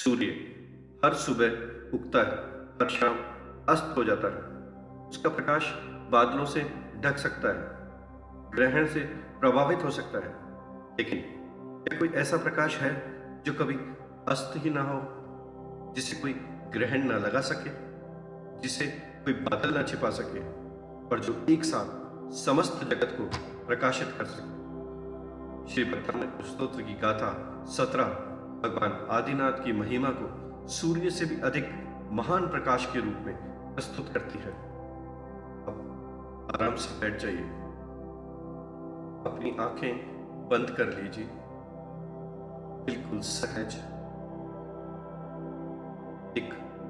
सूर्य हर सुबह उगता है, हर शाम अस्त हो जाता है। उसका प्रकाश बादलों से ढक सकता है, ग्रहण से प्रभावित हो सकता है, लेकिन क्या कोई ऐसा प्रकाश है जो कभी अस्त ही ना हो, जिसे कोई ग्रहण ना लगा सके, जिसे कोई बादल ना छिपा सके और जो एक साथ समस्त जगत को प्रकाशित कर सके? श्री ब्रह्मण्य स्तोत्र की गाथा 17 भगवान आदिनाथ की महिमा को सूर्य से भी अधिक महान प्रकाश के रूप में प्रस्तुत करती है। अब आराम से बैठ जाइए, अपनी आंखें बंद कर लीजिए, बिल्कुल सहज। एक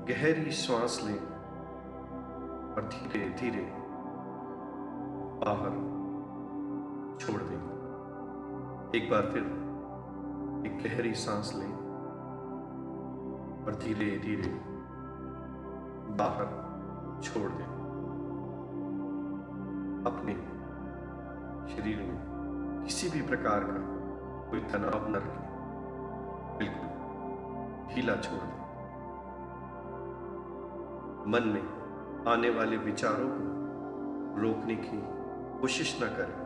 गहरी श्वास लें और धीरे धीरे बाहर छोड़ दें। एक बार फिर एक गहरी सांस लें और धीरे धीरे बाहर छोड़ दें। अपने शरीर में किसी भी प्रकार का कोई तनाव न रखें, बिल्कुल ढीला छोड़ दें। मन में आने वाले विचारों को रोकने की कोशिश न करें,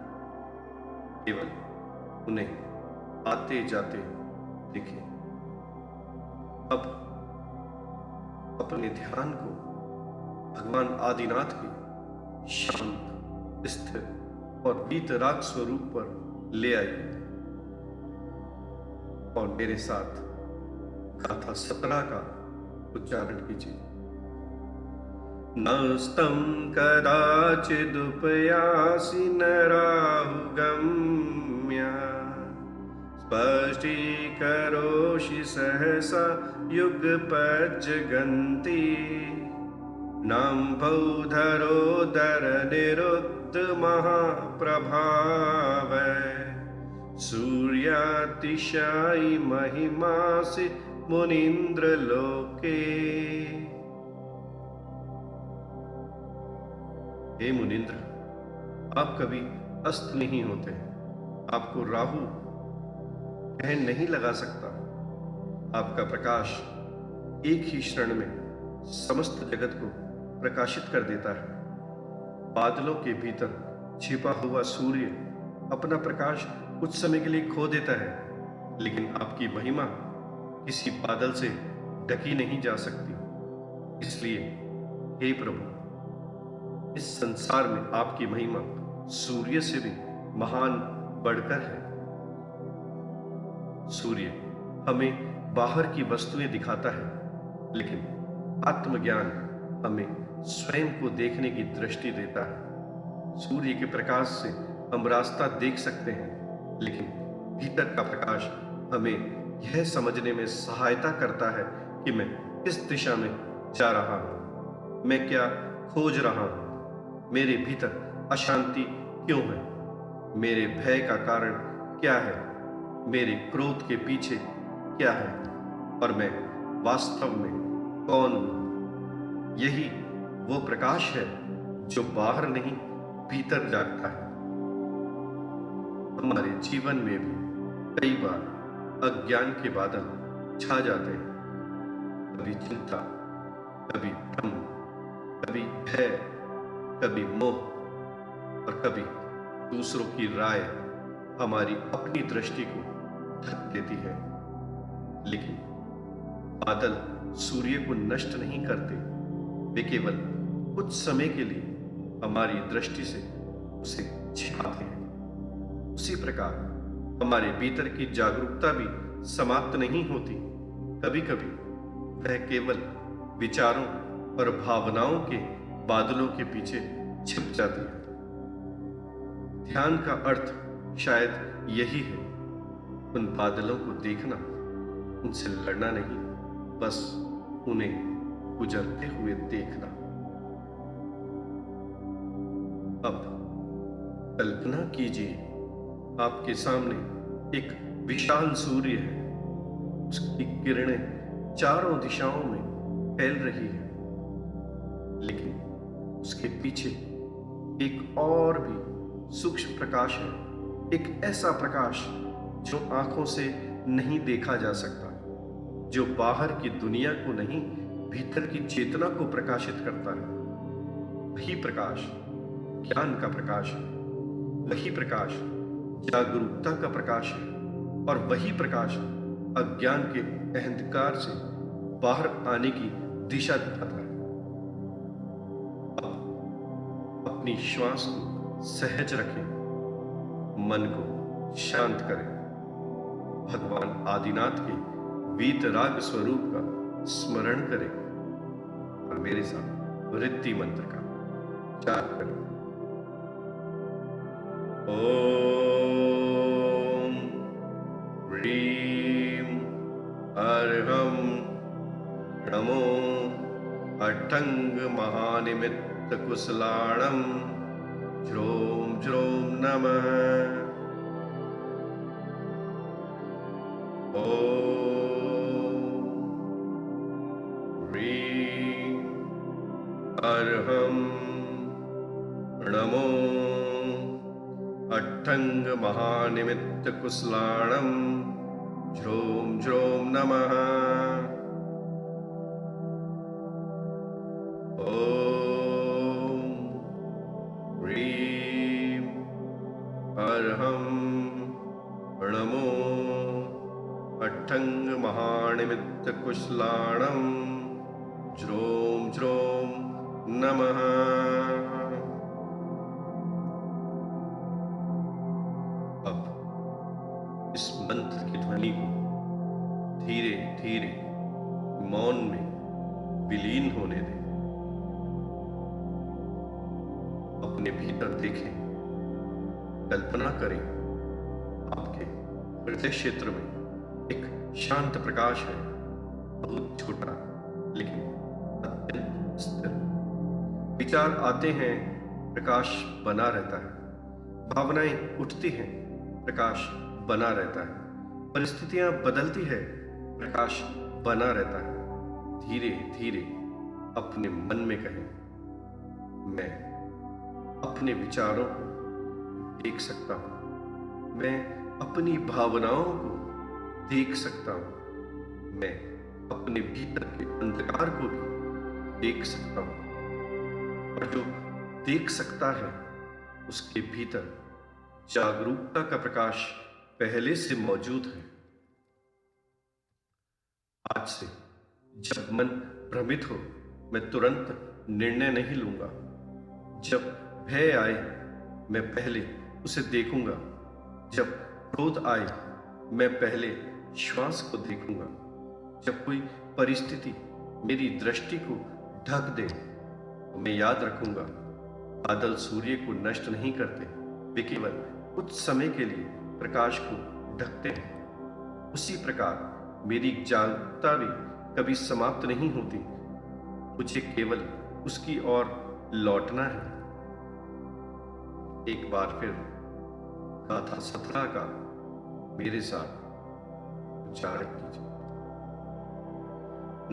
केवल उन्हें आते जाते देखें। अब अपने ध्यान को भगवान आदिनाथ के शांत, स्थिर और वीतराग स्वरूप पर ले आइए और मेरे साथ गाथा 17 का उच्चारण कीजिए। नास्तं कदाचिदुपयासि नराहुगम्य, स्पष्टीकरोषि सहसा युगपज्जगन्ति, नाम्भोधरोदरनिरुद्धमहाप्रभाव, सूर्यातिशायि महिमासि मुनीन्द्रलोके। हे मुनीन्द्र, आप कभी अस्त नहीं होते, आपको राहु कह नहीं लगा सकता। आपका प्रकाश एक ही क्षण में समस्त जगत को प्रकाशित कर देता है। बादलों के भीतर छिपा हुआ सूर्य अपना प्रकाश कुछ समय के लिए खो देता है, लेकिन आपकी महिमा किसी बादल से ढकी नहीं जा सकती। इसलिए हे प्रभु, इस संसार में आपकी महिमा सूर्य से भी महान बढ़कर है। सूर्य हमें बाहर की वस्तुएं दिखाता है, लेकिन आत्मज्ञान हमें स्वयं को देखने की दृष्टि देता है। सूर्य के प्रकाश से हम रास्ता देख सकते हैं, लेकिन भीतर का प्रकाश हमें यह समझने में सहायता करता है कि मैं किस दिशा में जा रहा हूं, मैं क्या खोज रहा हूं, मेरे भीतर अशांति क्यों है, मेरे भय का कारण क्या है, मेरे क्रोध के पीछे क्या है, और मैं वास्तव में कौन हूं। यही वो प्रकाश है जो बाहर नहीं भीतर जागता है। हमारे जीवन में भी कई बार अज्ञान के बादल छा जाते हैं। कभी चिंता, कभी भ्रम, कभी भय, कभी मोह और कभी दूसरों की राय हमारी अपनी दृष्टि को ढक देती है। लेकिन बादल सूर्य को नष्ट नहीं करते, वे केवल कुछ समय के लिए हमारी दृष्टि से उसे छिपाते हैं। उसी प्रकार हमारे भीतर की जागरूकता भी समाप्त नहीं होती। कभी कभी वह केवल विचारों और भावनाओं के बादलों के पीछे छिप जाती है। ध्यान का अर्थ शायद यही है, उन बादलों को देखना, उनसे लड़ना नहीं, बस उन्हें गुजरते हुए देखना। अब कल्पना कीजिए, आपके सामने एक विशाल सूर्य है। उसकी किरणें चारों दिशाओं में फैल रही है, लेकिन उसके पीछे एक और भी सूक्ष्म प्रकाश है, एक ऐसा प्रकाश जो आंखों से नहीं देखा जा सकता। जो बाहर की दुनिया को नहीं, भीतर की चेतना को प्रकाशित करता है। वही प्रकाश ज्ञान का प्रकाश है, वही प्रकाश जागरूकता का प्रकाश है, और वही प्रकाश अज्ञान के अंधकार से बाहर आने की दिशा दिखाता है। अब अपनी श्वास को सहज रखें, मन को शांत करें, भगवान आदिनाथ के वीतराग स्वरूप का स्मरण करें और मेरे साथ वृत्ति मंत्र का जाप करें। ओम ह्रीं अर्हं नमो अट्टंग महानिमित्त कुशलाणं ज्रों ज्रों नमः। अर्हं नमो अट्टंग महानिमित्त कुशलाणं ज्रों ज्रों नमः। ओम ह्रीं अर्हं नमो अट्टंग महानिमित्त कुशलाणं ज्रों ज्रों नमः। अब इस मंत्र की ध्वनि को धीरे धीरे मौन में विलीन होने दें। अपने भीतर देखें, कल्पना करें आपके हृदय क्षेत्र में एक शांत प्रकाश है, बहुत छोटा लेकिन अत्यंत स्थिर। विचार आते हैं, प्रकाश बना रहता है। भावनाएं उठती हैं, प्रकाश बना रहता है। परिस्थितियां बदलती है, प्रकाश बना रहता है। धीरे धीरे अपने मन में कहें, मैं अपने विचारों को देख सकता हूं, मैं अपनी भावनाओं को देख सकता हूं, मैं अपने भीतर के अंधकार को भी देख सकता हूं। और जो देख सकता है उसके भीतर जागरूकता का प्रकाश पहले से मौजूद है। आज से जब मन भ्रमित हो, मैं तुरंत निर्णय नहीं लूंगा। जब भय आए, मैं पहले उसे देखूंगा। जब क्रोध आए, मैं पहले श्वास को देखूंगा। जब कोई परिस्थिति मेरी दृष्टि को ढक दे, तो मैं याद रखूंगा, बादल सूर्य को नष्ट नहीं करते, वे केवल कुछ समय के लिए प्रकाश को ढकते हैं। उसी प्रकार मेरी जागरूकता भी कभी समाप्त नहीं होती, मुझे केवल उसकी ओर लौटना है। एक बार फिर गाथा 17 का मेरे साथ उच्चारण कीजिए।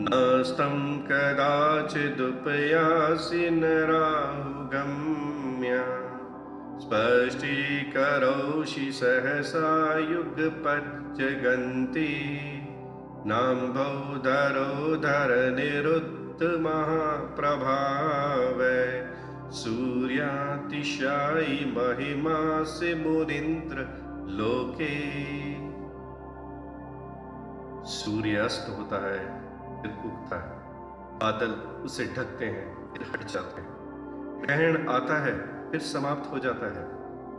नस्तं कदाचिदुपयासि नराहुगम्य स्पष्टीकरोषि सहसा युगपज्जगन्ति नाम्भोधरोधर निरुद्धमहाप्रभावै सूर्यातिशायी महिमा से मुनीन्द्र लोके। सूर्य अस्त होता है, फिर उगता है। बादल उसे ढकते हैं, फिर हट जाते हैं। ग्रहण आता है, फिर समाप्त हो जाता है।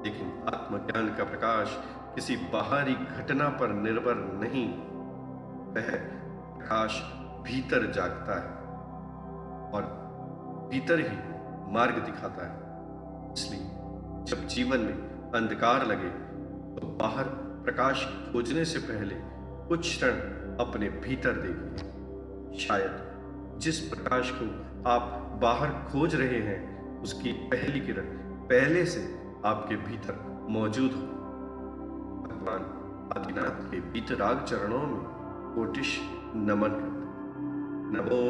लेकिन आत्मज्ञान का प्रकाश किसी बाहरी घटना पर निर्भर नहीं, वह प्रकाश भीतर जागता है और भीतर ही मार्ग दिखाता है। इसलिए जब जीवन में अंधकार लगे, तो बाहर प्रकाश खोजने से पहले कुछ क्षण अपने भीतर देखिए। शायद जिस प्रकाश को आप बाहर खोज रहे हैं, उसकी पहली किरण पहले से आपके भीतर मौजूद हो। भगवान आदिनाथ के वीतराग चरणों में कोटिश नमन करते। नमो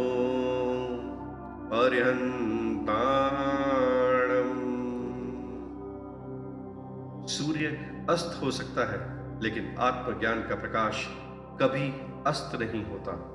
अर्हन्ताणम्। सूर्य अस्त हो सकता है, लेकिन आत्मज्ञान का प्रकाश कभी अस्त नहीं होता।